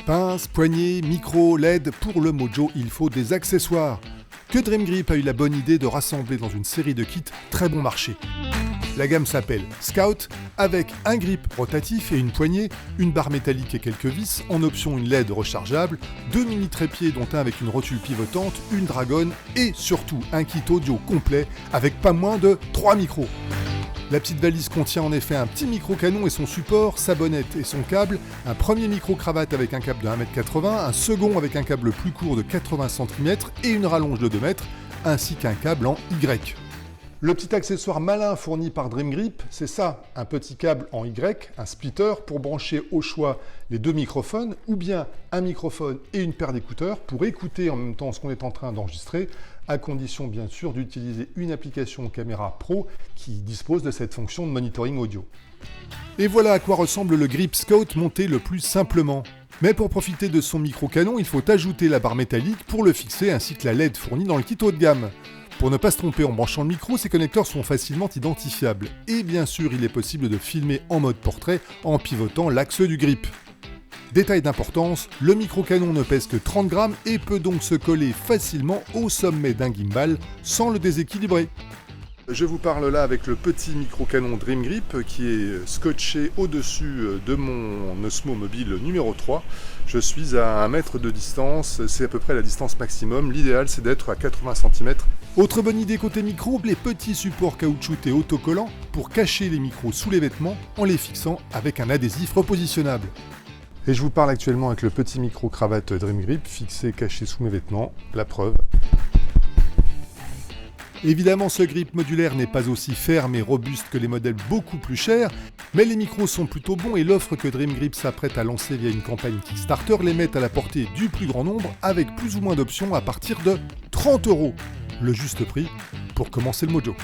Pince, poignée, micro, LED, pour le Mojo, il faut des accessoires. Que Dream Grip a eu la bonne idée de rassembler dans une série de kits très bon marché. La gamme s'appelle Scout, avec un grip rotatif et une poignée, une barre métallique et quelques vis, en option une LED rechargeable, 2 mini trépieds dont un avec une rotule pivotante, une dragonne et surtout un kit audio complet avec pas moins de 3 micros. La petite valise contient en effet un petit micro-canon et son support, sa bonnette et son câble, un premier micro-cravate avec un câble de 1,80 m, un second avec un câble plus court de 80 cm et une rallonge de 2 mètres, ainsi qu'un câble en Y. Le petit accessoire malin fourni par Dream Grip, c'est ça, un petit câble en Y, un splitter pour brancher au choix les 2 microphones ou bien un microphone et une paire d'écouteurs pour écouter en même temps ce qu'on est en train d'enregistrer, à condition bien sûr d'utiliser une application caméra pro qui dispose de cette fonction de monitoring audio. Et voilà à quoi ressemble le Grip Scout monté le plus simplement. Mais pour profiter de son micro-canon, il faut ajouter la barre métallique pour le fixer ainsi que la LED fournie dans le kit haut de gamme. Pour ne pas se tromper en branchant le micro, ces connecteurs sont facilement identifiables. Et bien sûr, il est possible de filmer en mode portrait en pivotant l'axe du grip. Détail d'importance, le micro-canon ne pèse que 30 grammes et peut donc se coller facilement au sommet d'un gimbal sans le déséquilibrer. Je vous parle là avec le petit micro-canon Dream Grip qui est scotché au-dessus de mon Osmo Mobile numéro 3. Je suis à 1 mètre de distance, c'est à peu près la distance maximum. L'idéal c'est d'être à 80 cm. Autre bonne idée côté micro, les petits supports caoutchoutés autocollants pour cacher les micros sous les vêtements en les fixant avec un adhésif repositionnable. Et je vous parle actuellement avec le petit micro-cravate Dream Grip fixé caché sous mes vêtements, la preuve. Évidemment, ce grip modulaire n'est pas aussi ferme et robuste que les modèles beaucoup plus chers, mais les micros sont plutôt bons et l'offre que Dream Grip s'apprête à lancer via une campagne Kickstarter les met à la portée du plus grand nombre avec plus ou moins d'options à partir de 30 €. Le juste prix pour commencer le Mojo.